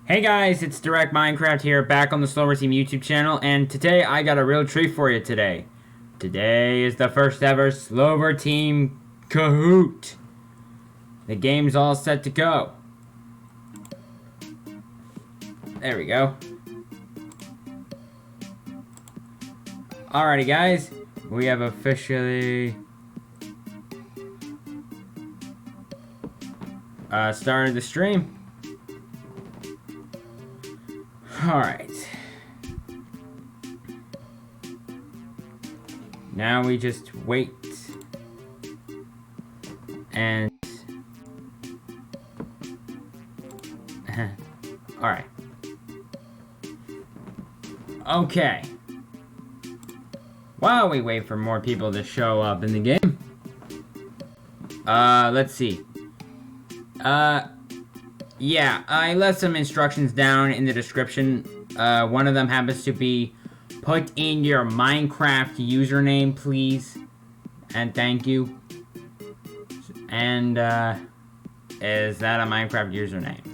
Hey guys, it's DirectMinecraft here, back on the SloverTeam YouTube channel, and today I got a real treat for you today. Today is the first ever SloverTeam Kahoot. The game's all set to go. There we go. Alrighty guys, we have officially started the stream. Alright. Now we just wait. And... Alright. Okay. While we wait for more people to show up in the game. Let's see. Yeah, I left some instructions down in the description. One of them happens to be, put in your Minecraft username, please. And thank you. And, is that a Minecraft username?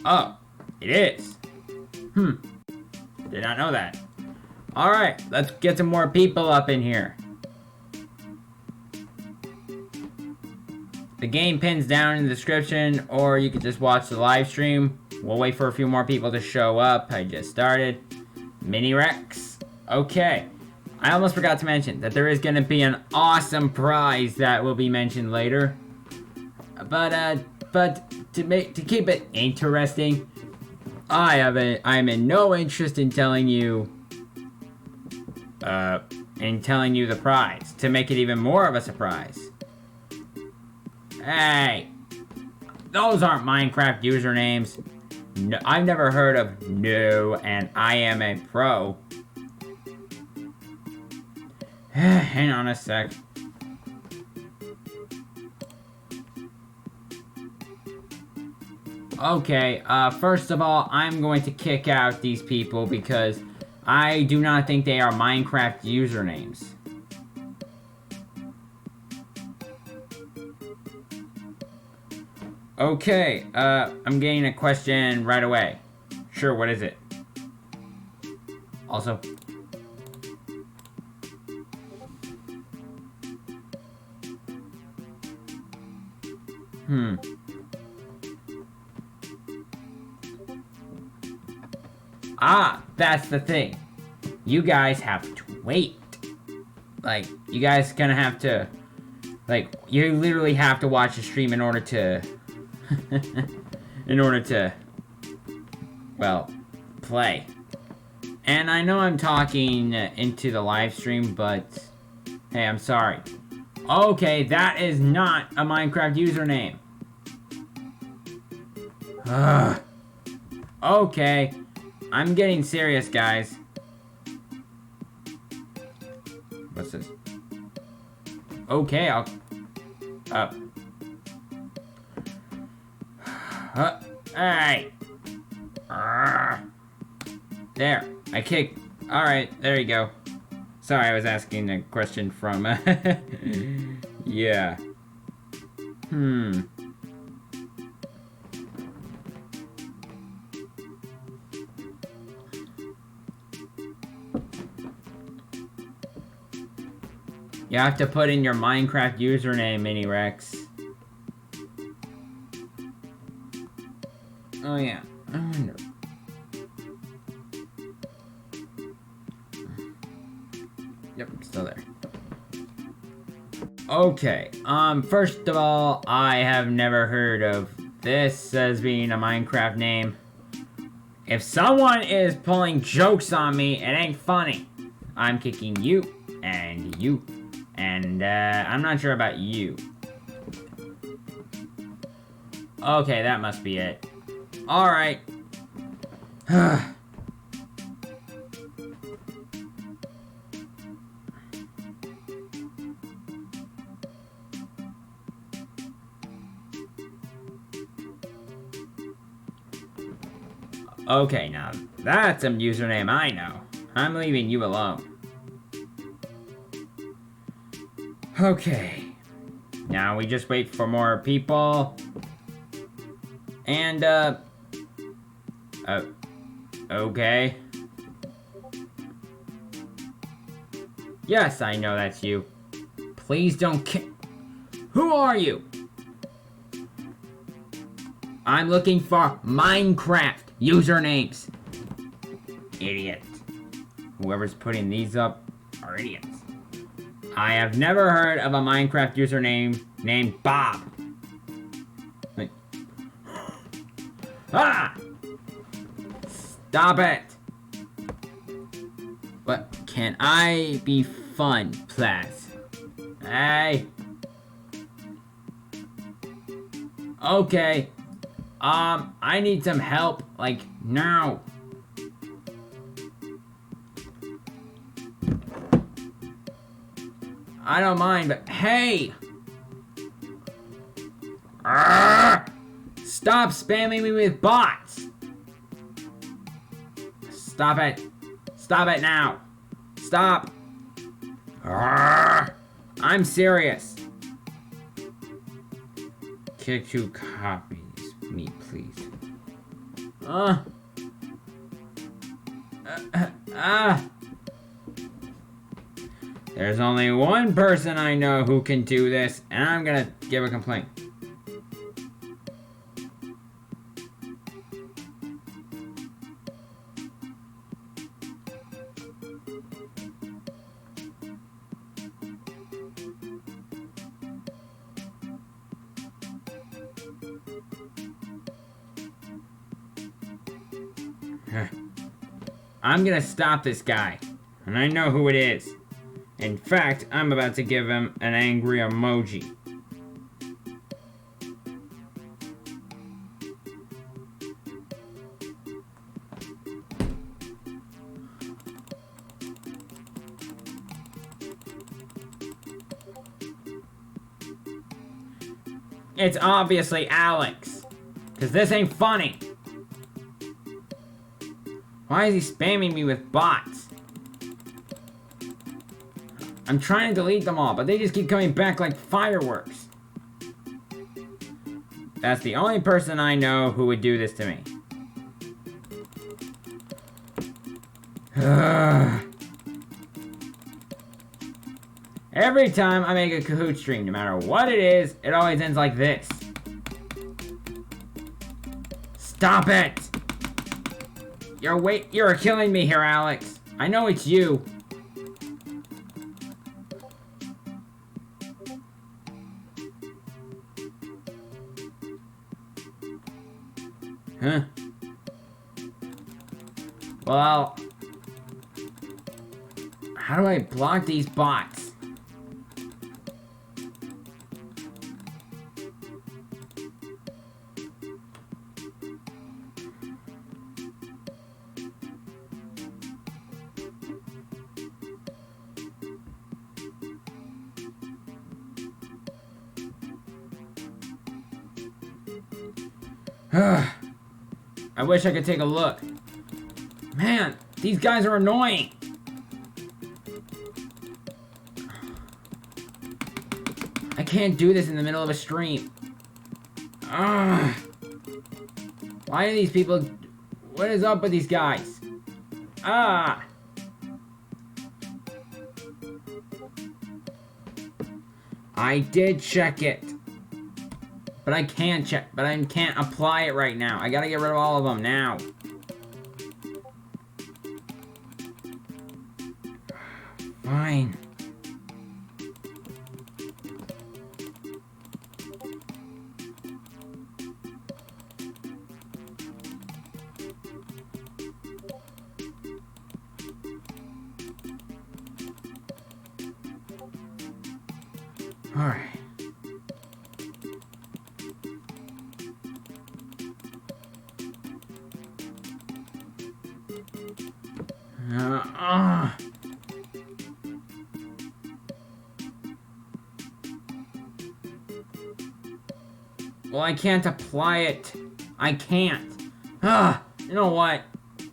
Oh, it is. Did not know that. Alright, let's get some more people up in here. The game pin's down in the description, or you can just watch the live stream. We'll wait for a few more people to show up. I just started. Mini Rex. Okay. I almost forgot to mention that there is going to be an awesome prize that will be mentioned later. But to keep it interesting, I'm in no interest in telling you the prize, to make it even more of a surprise. Hey, those aren't Minecraft usernames. No, I've never heard of No and I am a pro. Hang on a sec. Okay, first of all, I'm going to kick out these people because I do not think they are Minecraft usernames. Okay, I'm getting a question right away. Sure, what is it? Also... Ah, that's the thing. You guys have to wait. Like, you guys gonna have to... Like, you literally have to watch the stream in order to... well, play. And I know I'm talking into the live stream, but hey, I'm sorry. Okay, that is not a Minecraft username. Okay, I'm getting serious, guys. What's this? Okay, I'll... Alright. There. I kicked. Alright, there you go. Sorry, I was asking a question from... yeah. You have to put in your Minecraft username, Mini Rex. Oh yeah, I wonder. Yep, still there. Okay, first of all, I have never heard of this as being a Minecraft name. If someone is pulling jokes on me, it ain't funny. I'm kicking you, and you, and I'm not sure about you. Okay, that must be it. Alright. Okay, now that's a username I know. I'm leaving you alone. Okay. Now we just wait for more people. And, okay. Yes, I know that's you. Please don't Who are you? I'm looking for Minecraft usernames. Idiot. Whoever's putting these up are idiots. I have never heard of a Minecraft username named Bob. Like, ah! Stop it! What? Can I be fun, please? Hey! Okay. I need some help, like, now. I don't mind, but hey! Stop spamming me with bots! Stop it. Stop it now. Stop. I'm serious. Kick 2 copies. Me, please. There's only one person I know who can do this, and I'm gonna give a complaint. I'm gonna stop this guy, and I know who it is. In fact, I'm about to give him an angry emoji. It's obviously Alex, because this ain't funny. Why is he spamming me with bots? I'm trying to delete them all, but they just keep coming back like fireworks. That's the only person I know who would do this to me. Every time I make a Kahoot stream, no matter what it is, it always ends like this. Stop it! You're killing me here, Alex. I know it's you. Huh? Well, how do I block these bots? I wish I could take a look. Man, these guys are annoying. I can't do this in the middle of a stream. Why do these people... What is up with these guys? I did check it. But I can't apply it right now. I gotta get rid of all of them now. Fine. All right. Well, I can't apply it. I can't. You know what?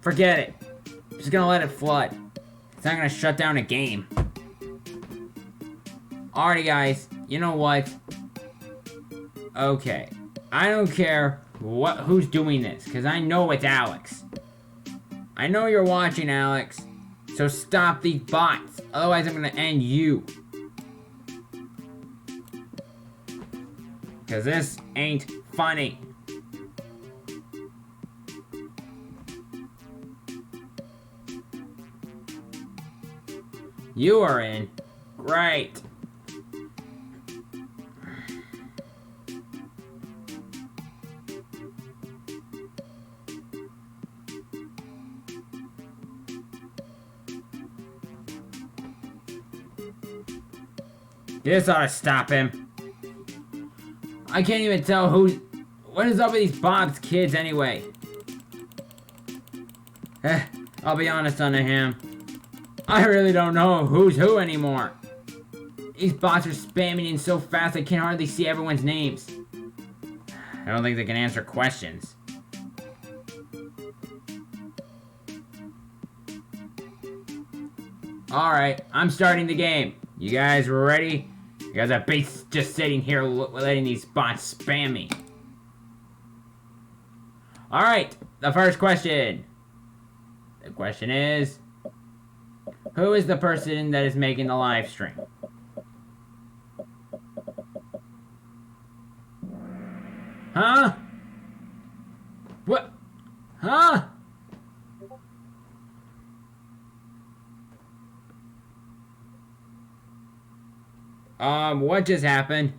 Forget it. I'm just gonna let it flood. It's not gonna shut down a game. Alrighty, guys. You know what? Okay. I don't care who's doing this, because I know it's Alex. I know you're watching, Alex. So stop these bots. Otherwise, I'm gonna end you. Because this ain't funny. You are in. Great. This ought to stop him. I can't even tell what is up with these Bob's kids anyway? I'll be honest on him. I really don't know who's who anymore. These bots are spamming in so fast I can hardly see everyone's names. I don't think they can answer questions. Alright, I'm starting the game. You guys ready? You guys are just sitting here letting these bots spam me. Alright, the first question. The question is, who is the person that is making the live stream? Huh? What? Huh? What just happened?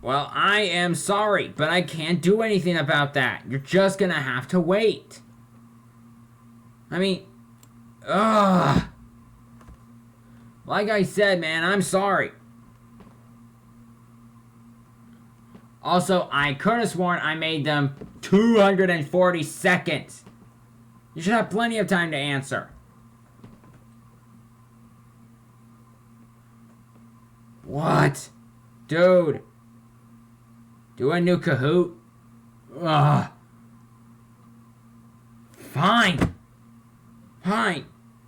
Well, I am sorry, but I can't do anything about that. You're just gonna have to wait. I mean, ugh. Like I said, man, I'm sorry. Also, I could have sworn I made them 240 seconds. You should have plenty of time to answer. What? Dude. Do a new Kahoot? Ugh. Fine. Fine.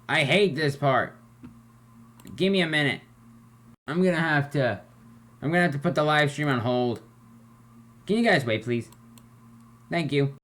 I hate this part. Give me a minute. I'm gonna have to put the live stream on hold. Can you guys wait, please? Thank you.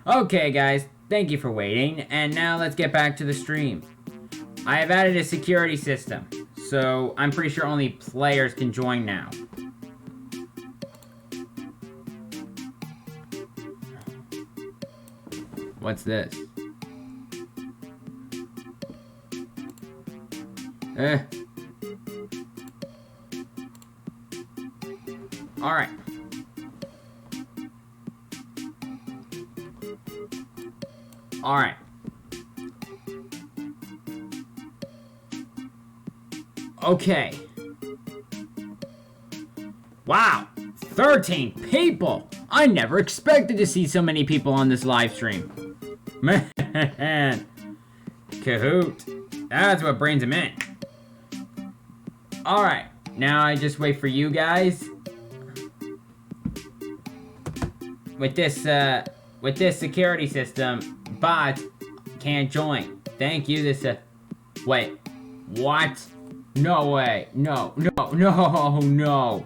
Okay, guys, thank you for waiting, and now let's get back to the stream. I have added a security system, so I'm pretty sure only players can join now. What's this? Eh. Alright. Alright. Okay. Wow. 13 people! I never expected to see so many people on this live stream. Man. Kahoot. That's what brings him in. Alright. Now I just wait for you guys. With this security system, bots can't join. Thank you, wait. What? No way. No. No.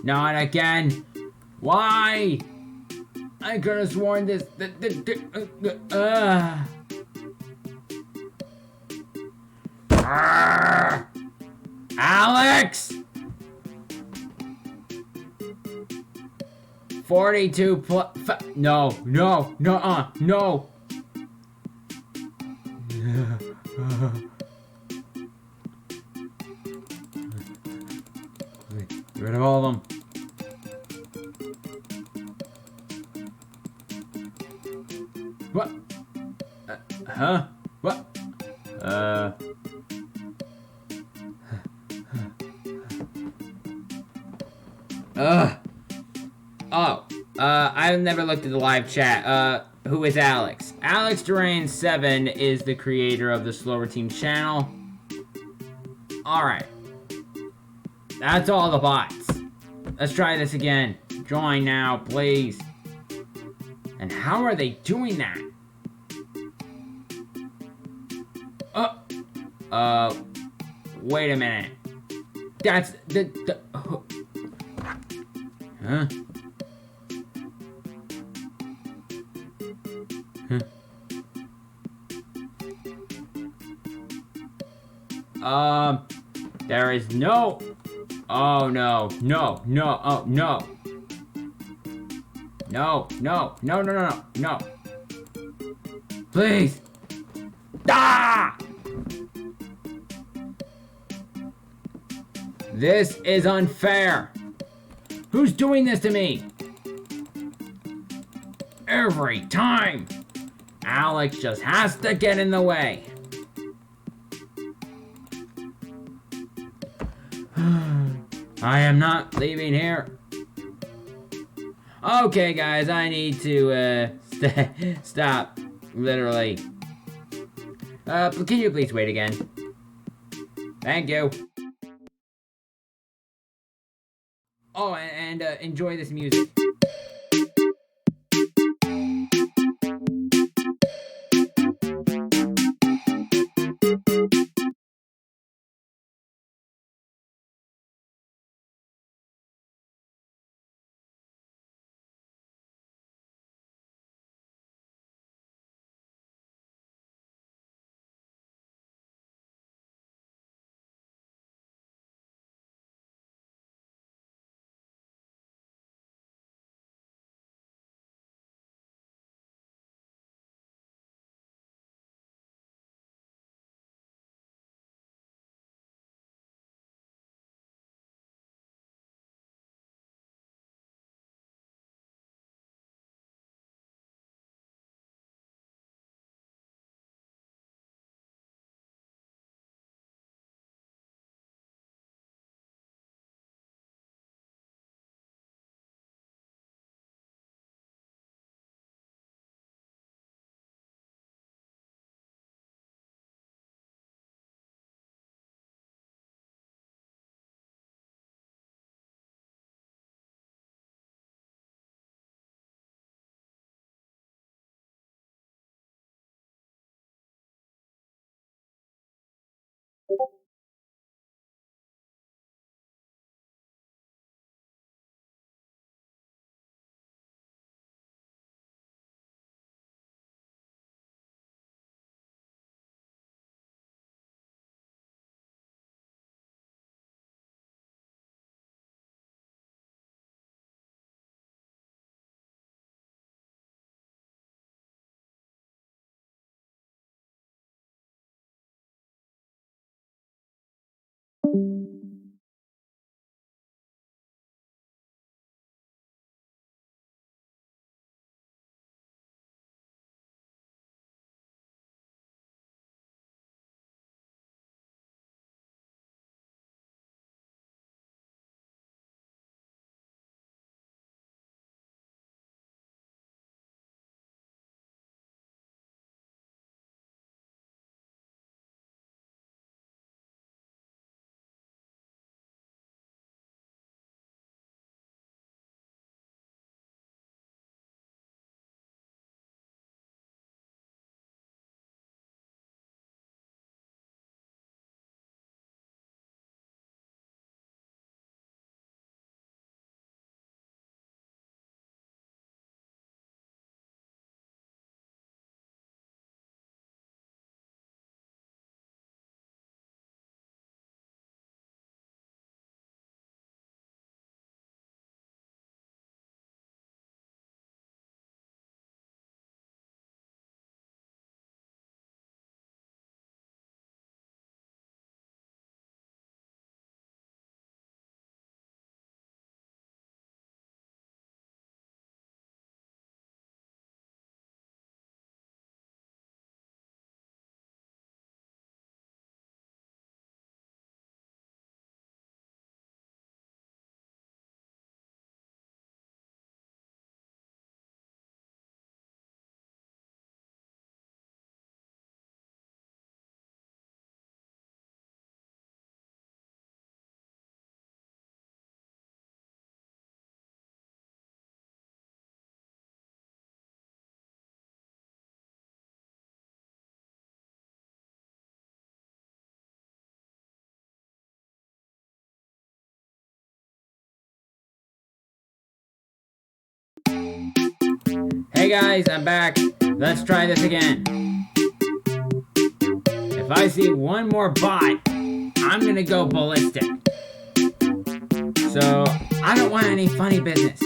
Not again. Why? I could have sworn this. Alex! 42 plus. No. No. Get rid of all of them. What? Huh? What? I've never looked at the live chat. Who is Alex? Alex Duran 7 is the creator of the SloverTeam channel. Alright. That's all the bots. Let's try this again. Join now, please. And how are they doing that? Wait a minute. That's the huh? There is no. Oh no. Oh no. No. Please. Ah! This is unfair. Who's doing this to me? Every time. Alex just has to get in the way. I am not leaving here. Okay, guys, I need to stop. Literally. Can you please wait again? Thank you. Oh, and enjoy this music. Hey guys, I'm back. Let's try this again. If I see one more bot, I'm gonna go ballistic. So, I don't want any funny business.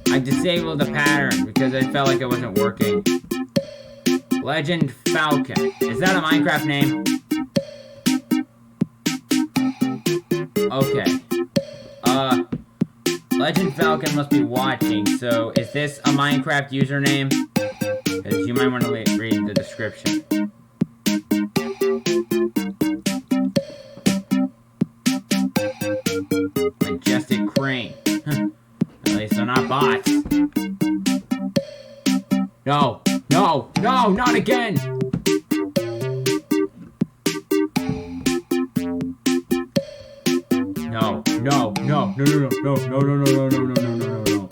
I disabled the pattern because I felt like it wasn't working. Legend Falcon. Is that a Minecraft name? Okay. Legend Falcon must be watching, so is this a Minecraft username? Because you might want to read the description. Majestic Crane. At least they're not bots. No, no, no, not again! No, no, no, no, no, no, no, no, no, no, no, no, no, no, no, no.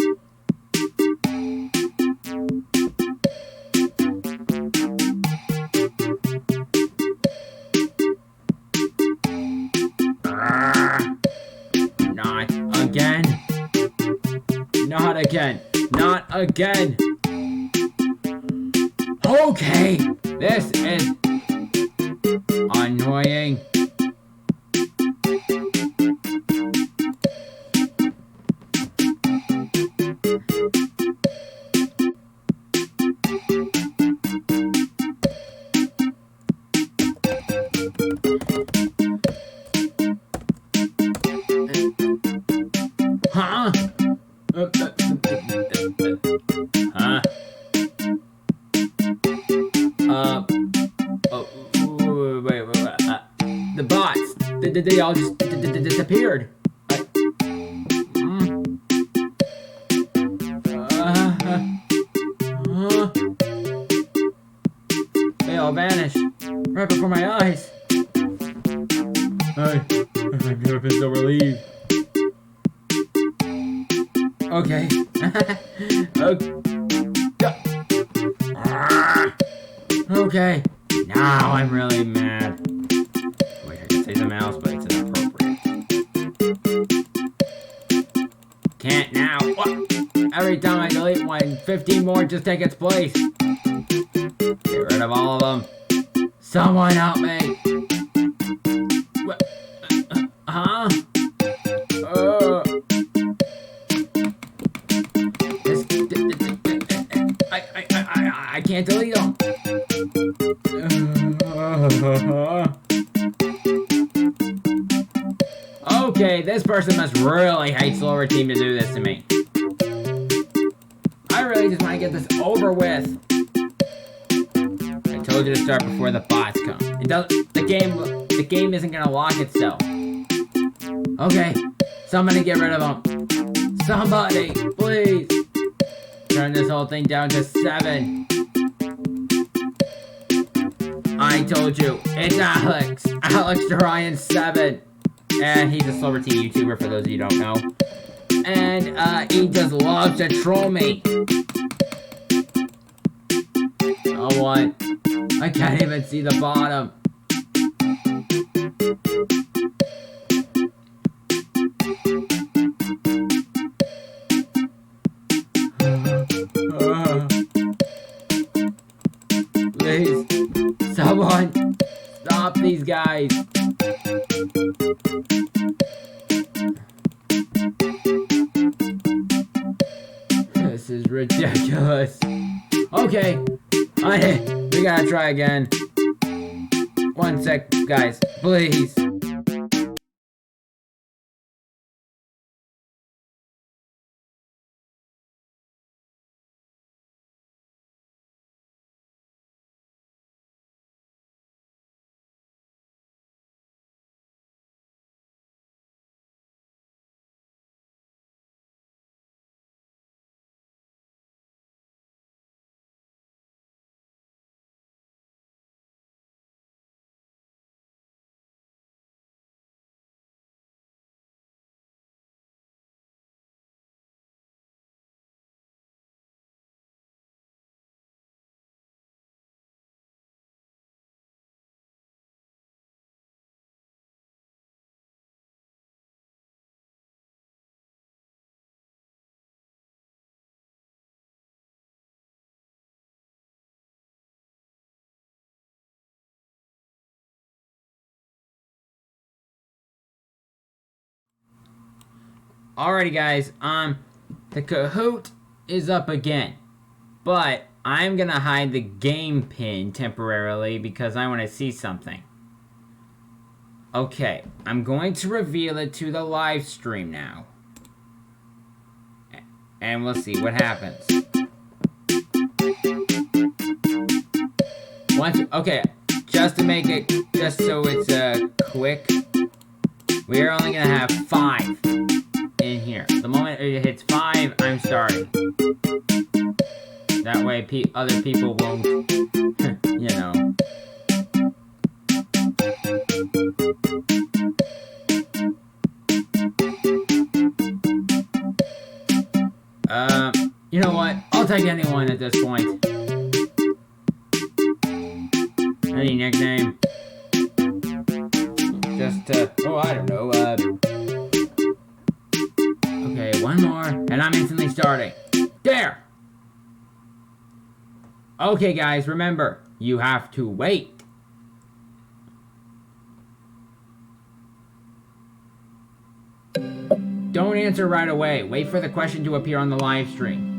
Not again. Not again. Not again. Okay, this is annoying. Huh? Huh? Wait. The bots, they all just disappeared. They all vanished right before my eyes. I've never been so relieved. Okay. Okay. Now I'm really mad. Wait, I can say the mouse, but it's inappropriate. Can't now. What? Every time I delete one, 15 more just take its place. Get rid of all of them. Someone help me. What? Huh? I can't delete them. Okay, this person must really hate SloverTeam to do this to me. I really just want to get this over with. I told you to start before the bots come. It does. The game isn't gonna lock itself. Okay, somebody get rid of them. Somebody, please. Turn this whole thing down to 7. I told you, it's Alex. Alex Dorian 7. And he's a SloverTeam YouTuber for those of you who don't know. And he just loves to troll me. Oh, what? I can't even see the bottom. Please, someone, stop these guys. This is ridiculous. Okay, we gotta try again. 1 sec, guys, please. Alrighty, guys. The Kahoot is up again, but I'm gonna hide the game pin temporarily because I want to see something. Okay, I'm going to reveal it to the live stream now, and we'll see what happens. Okay, just to make it, just so it's quick, we're only gonna have 5 in here. The moment it hits 5, I'm starting. That way other people won't, you know. You know what? I'll take anyone at this point. Any nickname? Just, oh, I don't know, okay, one more, and I'm instantly starting. There! Okay, guys, remember, you have to wait. Don't answer right away. Wait for the question to appear on the live stream.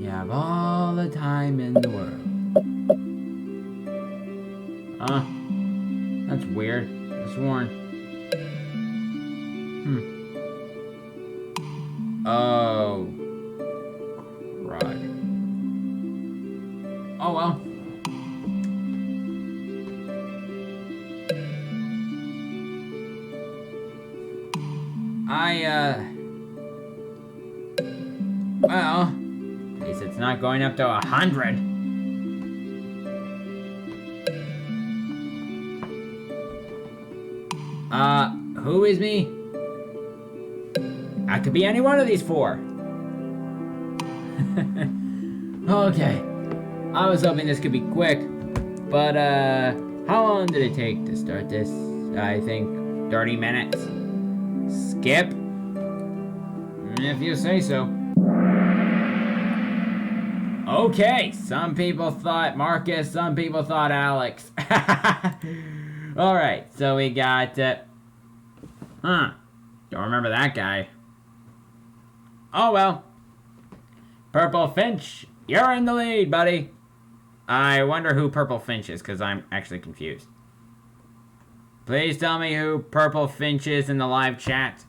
You have all the time in the world. That's weird. It's Warren. Oh. Right. Oh, well. Well, at least it's not going up to 100. Who is me? I could be any one of these 4. Okay. I was hoping this could be quick, but, how long did it take to start this? I think 30 minutes. Skip? If you say so. Okay, some people thought Marcus, some people thought Alex. Alright, so we got, don't remember that guy. Oh well. Purple Finch, you're in the lead, buddy. I wonder who Purple Finch is, because I'm actually confused. Please tell me who Purple Finch is in the live chat.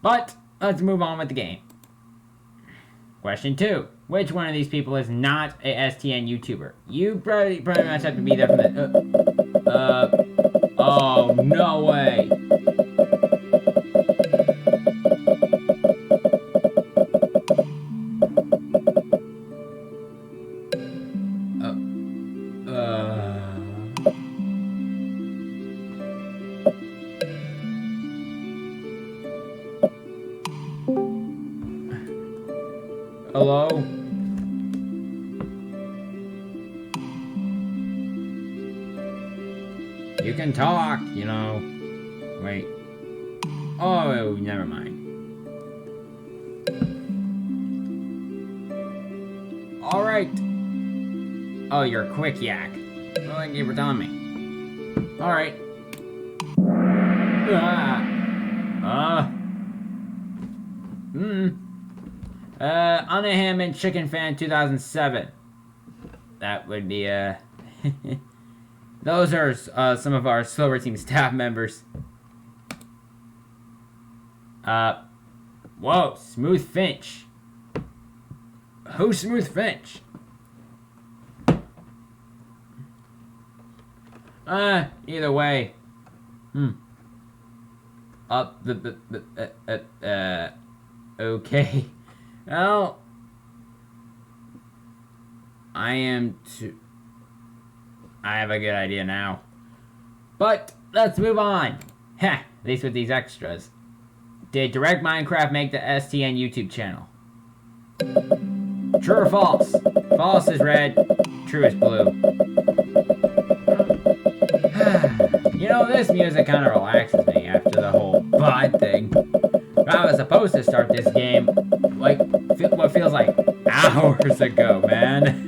But, let's move on with the game. Question 2. Which one of these people is not a STN YouTuber? You pretty much have to be there from the... oh, no way. Hello? You can talk, you know. Wait. Oh, never mind. Alright. Oh, you're a quick yak. Well, thank you for telling me. Alright. Anna Hammond Chicken Fan 2007. That would be, those are, some of our SloverTeam staff members. Whoa, Smooth Finch. Who's Smooth Finch? Either way. Okay. Well, I have a good idea now. But, let's move on. Heh, at least with these extras. Did DirectMinecraft make the STN YouTube channel? True or false? False is red, true is blue. You know, this music kind of relaxes me after the whole bot thing. I was supposed to start this game, like, what feels like hours ago, man.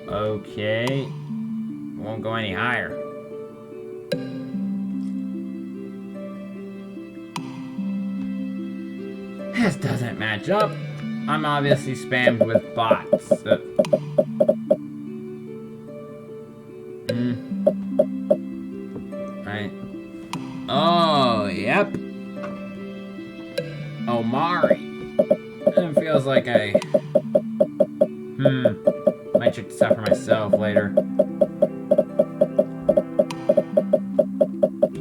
Okay. Won't go any higher. This doesn't match up. I'm obviously spammed with bots. Right. Oh, yep. Omari. It feels like I... Might check this out for myself later.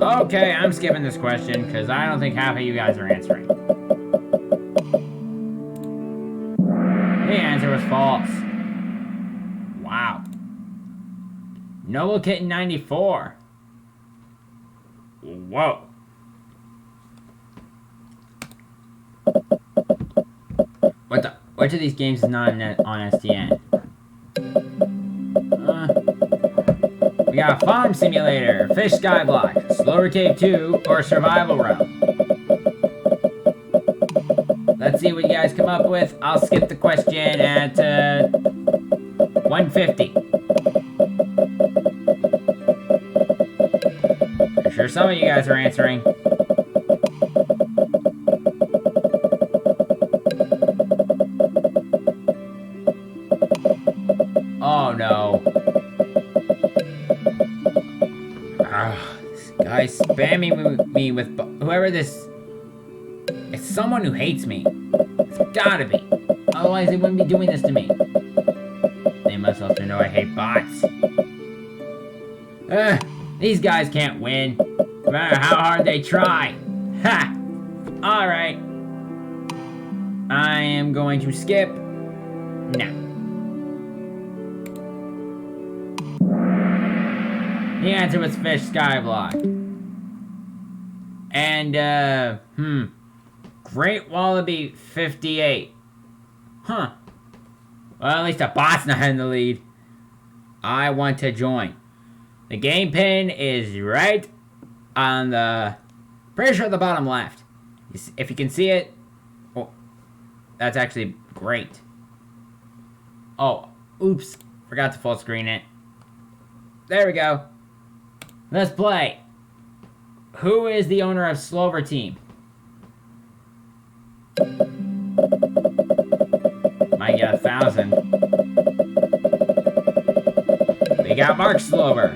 Okay, I'm skipping this question, because I don't think half of you guys are answering. The answer was false. Wow. Noble Kitten 94. Whoa. What the? Which of these games is not on STN? We got Farm Simulator, Fish Skyblock, Slover Cave 2, or Survival Realm. Let's see what you guys come up with. I'll skip the question at 150. I'm sure some of you guys are answering. Oh no. This guy's spamming me with whoever this... It's someone who hates me. It's gotta be. Otherwise they wouldn't be doing this to me. They must also know I hate bots. These guys can't win. No matter how hard they try. Ha! Alright. I am going to skip now. The answer was Fish Skyblock. And, Great Wallaby 58. Huh. Well, at least a bot's not in the lead. I want to join. The game pin is right on the... Pretty sure the bottom left. If you can see it... Oh, that's actually great. Oh, oops. Forgot to full screen it. There we go. Let's play. Who is the owner of SloverTeam? Might get 1,000. We got Mark Slover,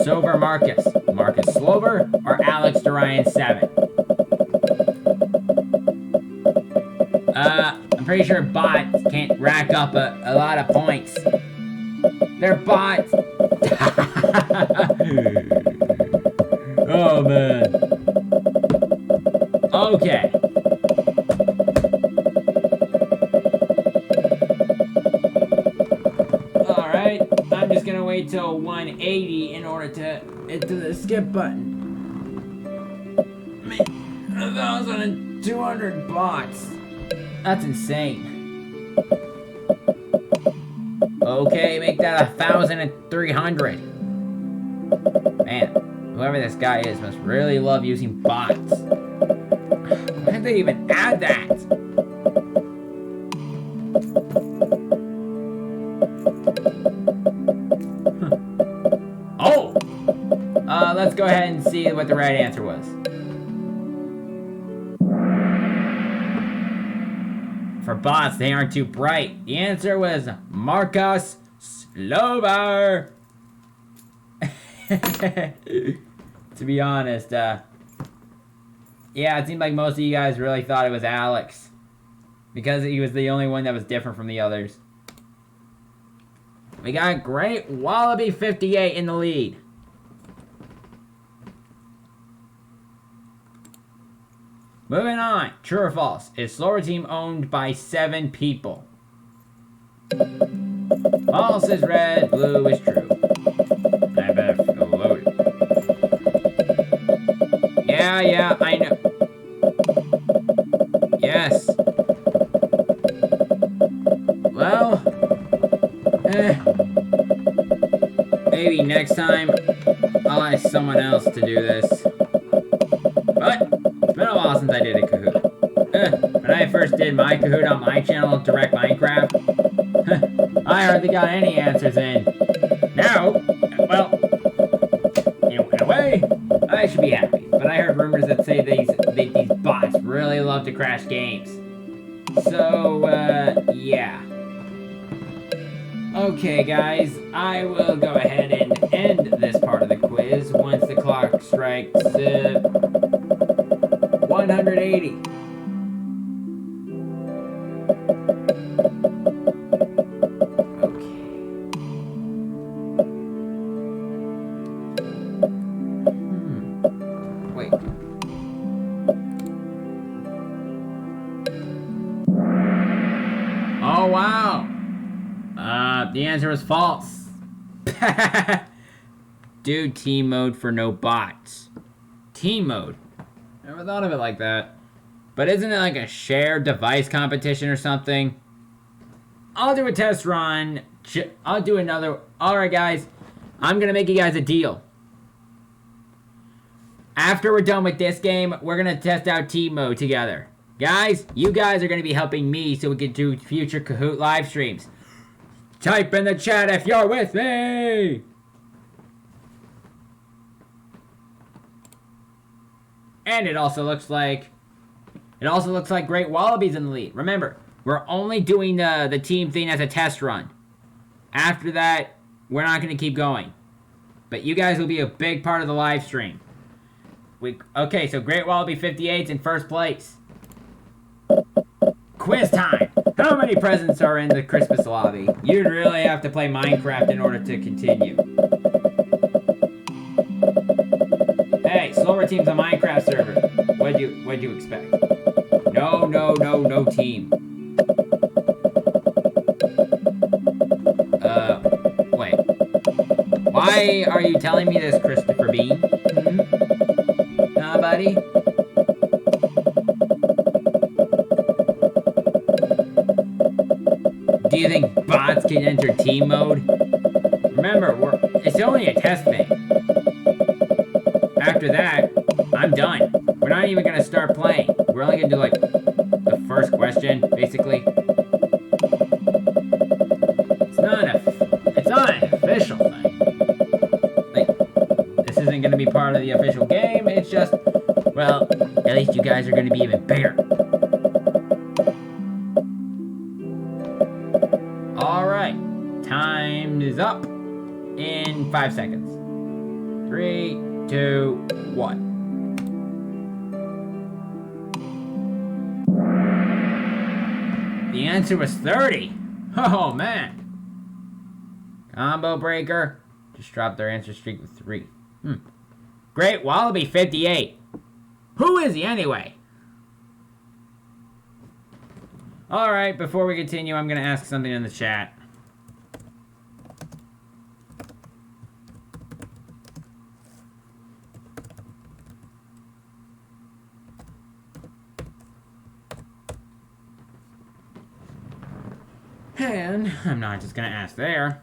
Sober Marcus, Marcus Slover, or Alex Dorian 7. I'm pretty sure bots can't rack up a lot of points. They're bots. Oh man. Okay. Alright, I'm just gonna wait till 180 in order to hit the skip button. 1,200 bots. That's insane. Okay, make that 1,300. Man, whoever this guy is must really love using bots. Why did they even add that? Oh! Let's go ahead and see what the right answer was. For bots, they aren't too bright. The answer was Marcus Slover. To be honest, yeah, it seemed like most of you guys really thought it was Alex. Because he was the only one that was different from the others. We got Great Wallaby 58 in the lead. Moving on. True or false? Is SloverTeam owned by 7 people? False is red, blue is true. I better feel loaded. Yeah, I know. Yes. Well, maybe next time I'll ask someone else to do this. But it's been a while since I did a Kahoot. did my Kahoot on my channel, DirectMinecraft. I hardly got any answers in. Now, well, in a way, I should be happy. But I heard rumors that say these bots really love to crash games. So, yeah. Okay, guys, I will go ahead and end this part of the quiz once the clock strikes 180. Wait. Oh, wow. The answer was false. Dude, team mode for no bots. Team mode. Never thought of it like that. But isn't it like a shared device competition or something? I'll do a test run. I'll do another. Alright, guys. I'm gonna make you guys a deal. After we're done with this game, we're gonna test out team mode together. Guys, you guys are gonna be helping me so we can do future Kahoot live streams. Type in the chat if you're with me! And it also looks like Great Wallaby's in the lead. Remember, we're only doing the team thing as a test run. After that, we're not going to keep going. But you guys will be a big part of the live stream. Okay, so Great Wallaby 58's in first place. Quiz time! How many presents are in the Christmas lobby? You'd really have to play Minecraft in order to continue. Hey, SloverTeam's a Minecraft server. What'd you expect? No team. Wait. Why are you telling me this, Christopher Bean? Nah, buddy? Do you think bots can enter team mode? Remember, it's only a test thing. After that, I'm done. We're not even gonna start playing. We're only gonna do like the first question, basically. It's not an official thing. Like, this isn't gonna be part of the official game. It's just, well, at least you guys are gonna be even bigger. Alright, time is up in 5 seconds. 3, 2, 1. The answer was 30. Oh, man. Combo breaker. Just dropped their answer streak with 3. Great Wallaby 58. Who is he anyway? Alright, before we continue, I'm going to ask something in the chat. And I'm not just going to ask there.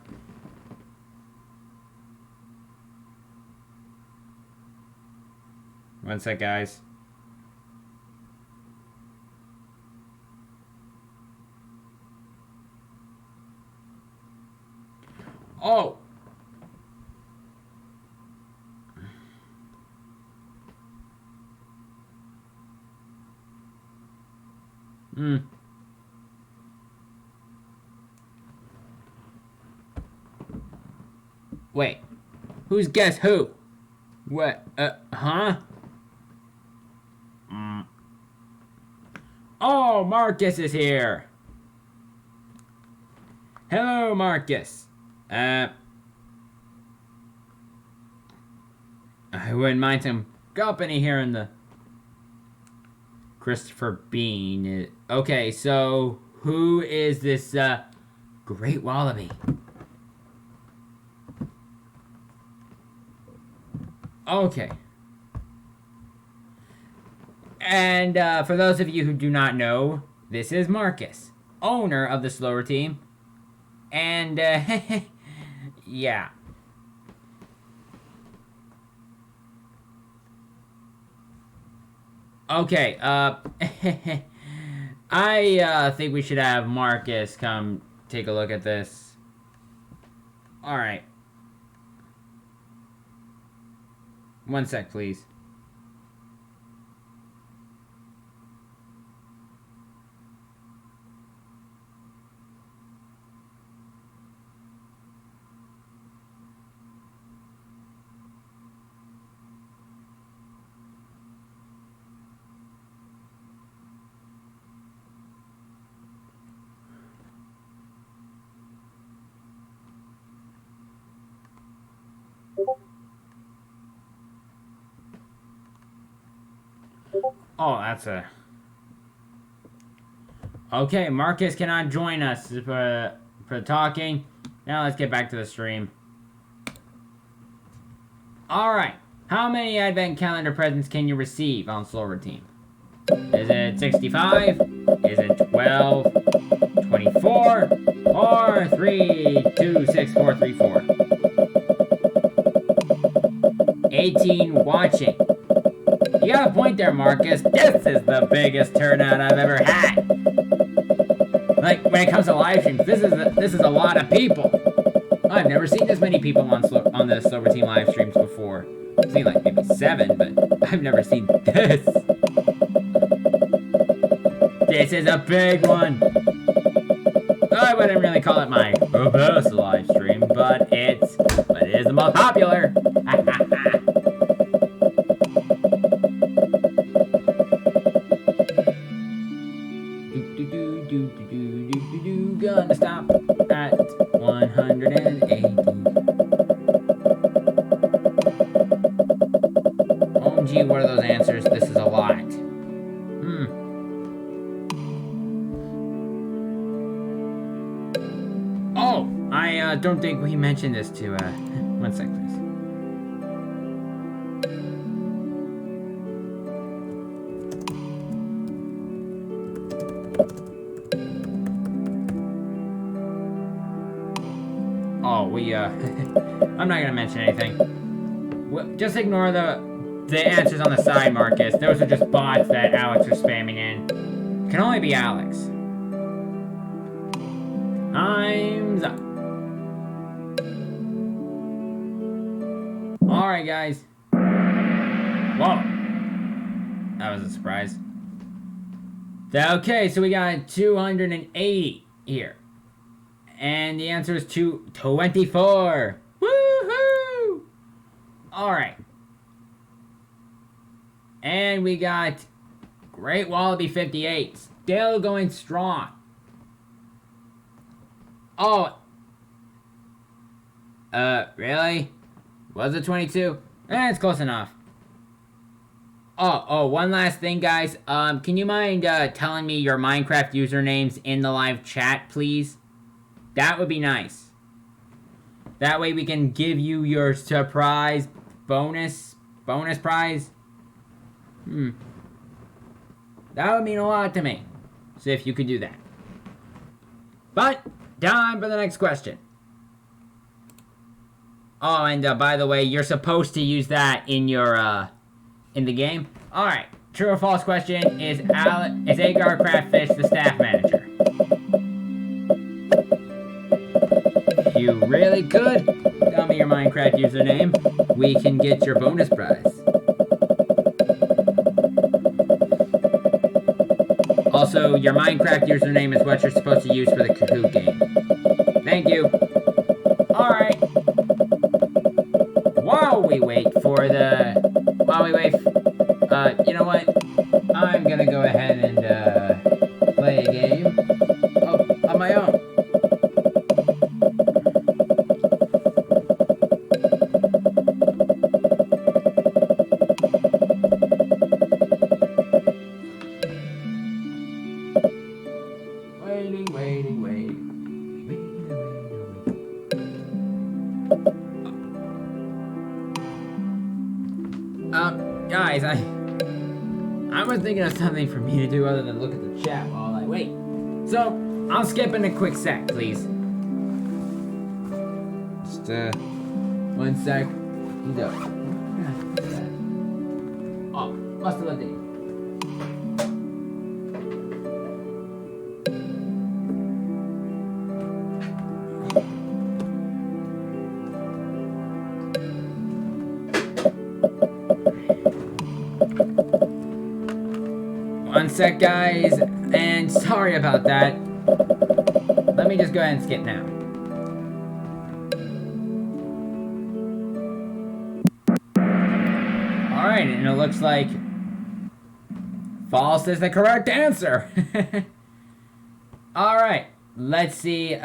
One sec, guys. Oh! Wait. Who's guess who? What? Huh? Oh, Marcus is here! Hello, Marcus. I wouldn't mind some company here in the... Christopher Bean. Okay, so who is this, Great Wallaby? Okay. And, for those of you who do not know, this is Marcus, owner of the Slover team. And, yeah. Okay, I I think we should have Marcus come take a look at this. Alright. 1 sec, please. Oh, that's a... Okay, Marcus cannot join us for talking. Now let's get back to the stream. Alright. How many advent calendar presents can you receive on SloverTeam? Is it 65? Is it 12? 24? Or 3, 2, 6, 4, 3, 4? 18 watching. You got a point there, Marcus. This is the biggest turnout I've ever had. Like, when it comes to live streams, this is a lot of people. I've never seen this many people on the SloverTeam live streams before. I've seen like maybe 7, but I've never seen this. This is a big one. I wouldn't really call it my best live stream, but it is the most popular. Gonna stop at 180. OMG, what are those answers? This is a lot. Oh, I don't think we mentioned this to, 1 sec, please. Oh, I'm not gonna mention anything. Just ignore the answers on the side, Marcus. Those are just bots that Alex was spamming in. Can only be Alex. Time's up. Alright, guys. Whoa. That was a surprise. Okay, so we got 280 here. And the answer is 24. Woohoo! Alright. And we got Great Wallaby 58. Still going strong. Oh. Really? Was it 22? It's close enough. Oh, one last thing, guys. Can you mind, telling me your Minecraft usernames in the live chat, please? That would be nice. That way we can give you your surprise bonus prize. That would mean a lot to me. So if you could do that. But, time for the next question. Oh, and by the way, you're supposed to use that in your, in the game. Alright, true or false question, is AgarCraftFish the staff manager? You really could tell me your Minecraft username. We can get your bonus prize. Also, your Minecraft username is what you're supposed to use for the Kahoot game. Thank you. Alright. While we wait, you know what? I'm gonna go ahead and, play a game of my own. Guys, I was thinking of something for me to do other than look at the chat while I wait. So, I'll skip in a quick sec, please. Just, 1 sec. Go. Oh, must have let it. One sec, guys, and sorry about that. Let me just go ahead and skip now. Alright, and it looks like false is the correct answer. Alright, let's see,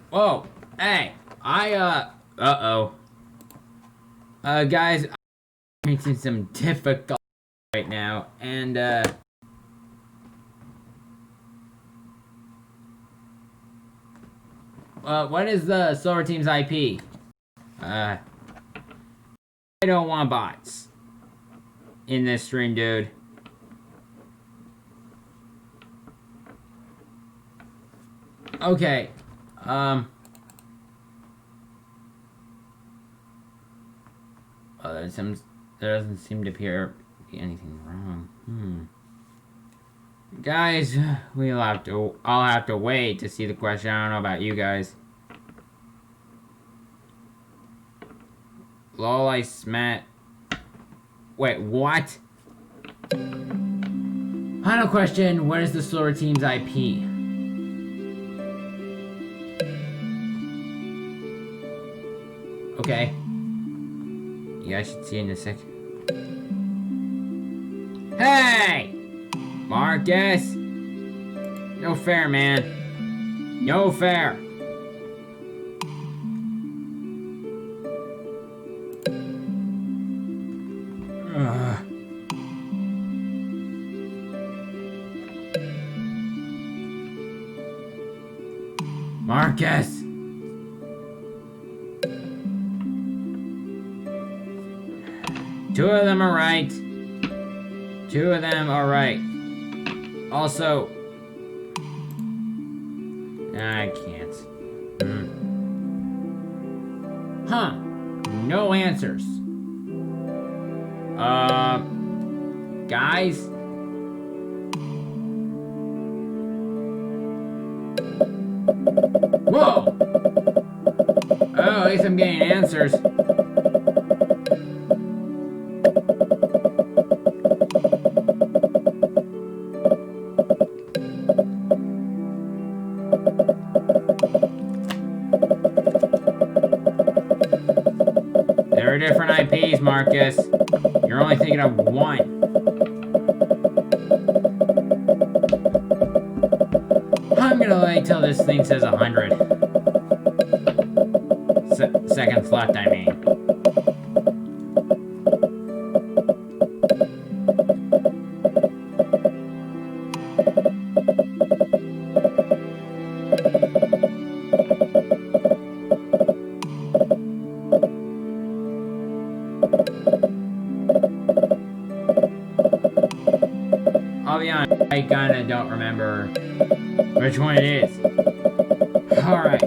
whoa, hey, uh-oh. Guys, I'm experiencing some difficulty right now, and, what is the SloverTeam's IP? I don't want bots in this stream, dude. Okay, oh, there doesn't seem to appear be anything wrong. Guys, I'll have to wait to see the question. I don't know about you guys. Lol, I smat. Wait, what? Final question, what is the SloverTeam's IP? Okay. You guys should see in a sec. Hey! Marcus! No fair, man. No fair. Marcus! Two of them are right. Two of them are right. Also, I can't. Huh. No answers. Guys? Whoa! Oh, at least I'm getting answers. There are different IPs, Marcus. You're only thinking of one. I'm gonna wait till this thing says 100. Seconds left, I mean. I'll be honest, I kinda don't remember which one it is. Alright.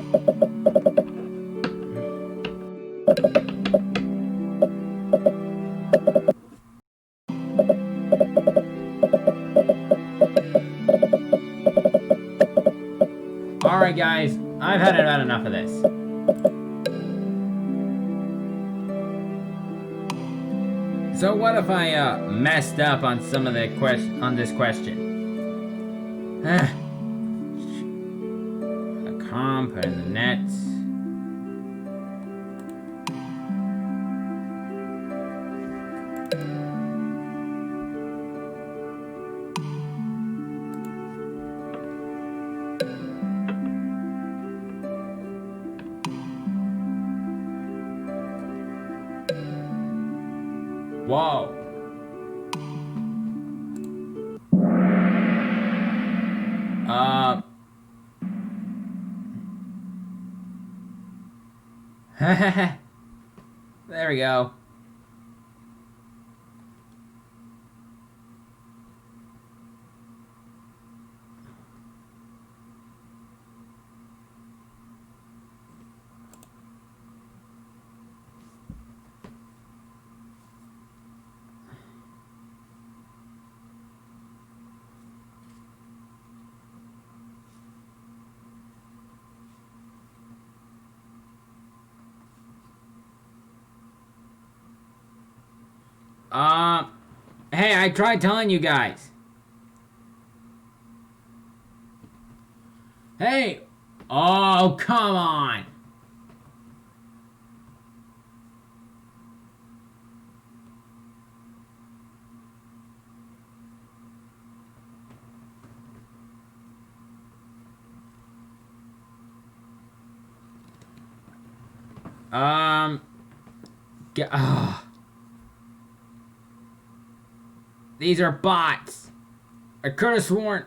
Alright guys, I've had about enough of this. So what if I messed up on some of the this question? The com, put in the nets. Whoa. There we go. Hey, I tried telling you guys. Hey! Oh, come on! These are bots. I could have sworn.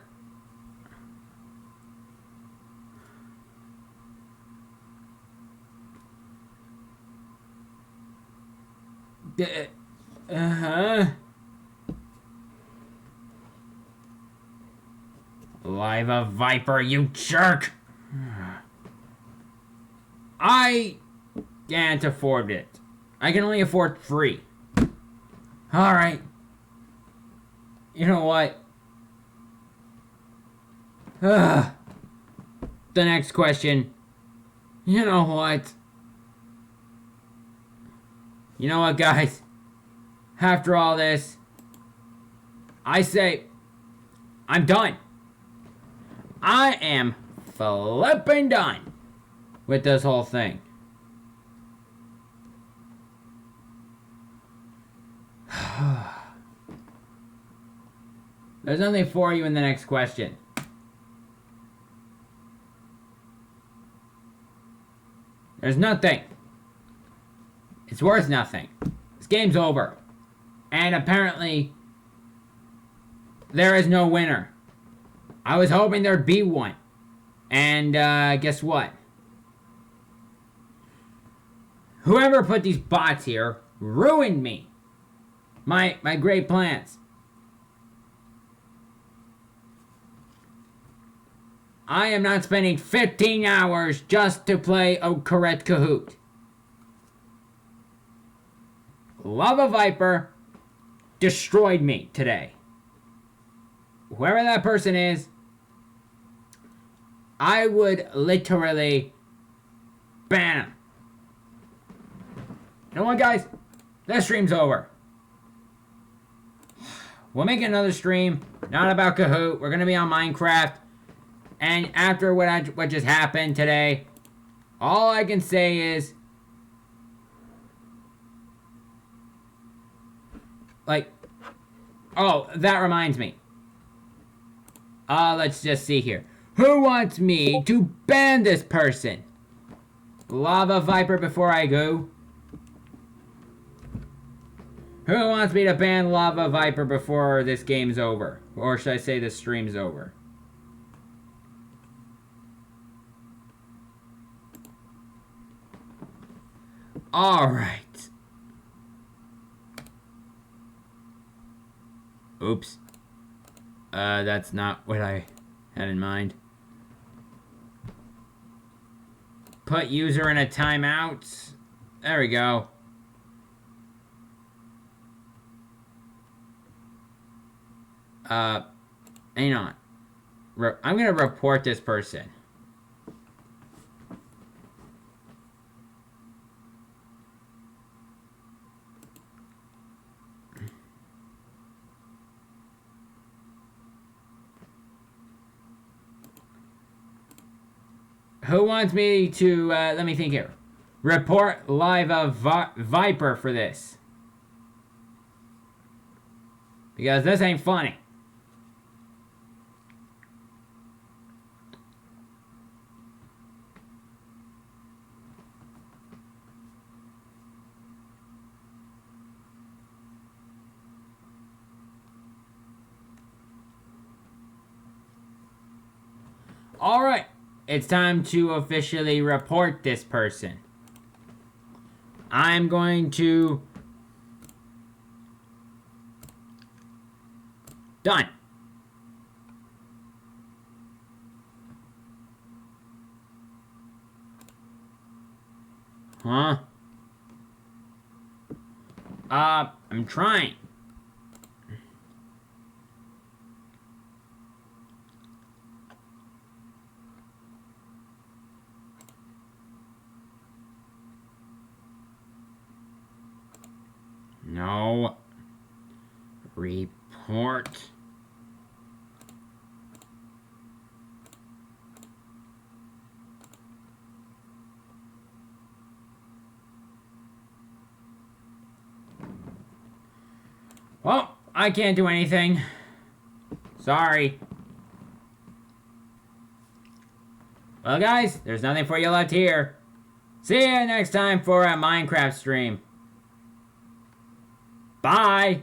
Live a Viper, you jerk! I can't afford it. I can only afford 3. Alright. You know what? The next question. You know what? You know what, guys? After all this, I say, I'm done. I am flipping done with this whole thing. There's nothing for you in the next question. There's nothing. It's worth nothing. This game's over. And apparently, there is no winner. I was hoping there'd be one. And guess what? Whoever put these bots here ruined me. My great plans. I am not spending 15 hours just to play a correct Kahoot. Lava Viper destroyed me today. Whoever that person is, I would literally ban him. You know what, guys? This stream's over. We'll make another stream, not about Kahoot. We're gonna be on Minecraft. And after what just happened today, all I can say is, like, oh, that reminds me. Let's just see here. Who wants me to ban this person? Lava Viper before I go. Who wants me to ban Lava Viper before this game's over? Or should I say this stream's over? Alright. Oops. That's not what I had in mind. Put user in a timeout. There we go. Hang on. I'm gonna report this person. Who wants me to, let me think here. Report live a Viper for this. Because this ain't funny. Alright. It's time to officially report this person. I'm going to... Done. Huh? I'm trying. No. Report. Well, I can't do anything. Sorry. Well, guys, there's nothing for you left here. See you next time for a Minecraft stream. Bye.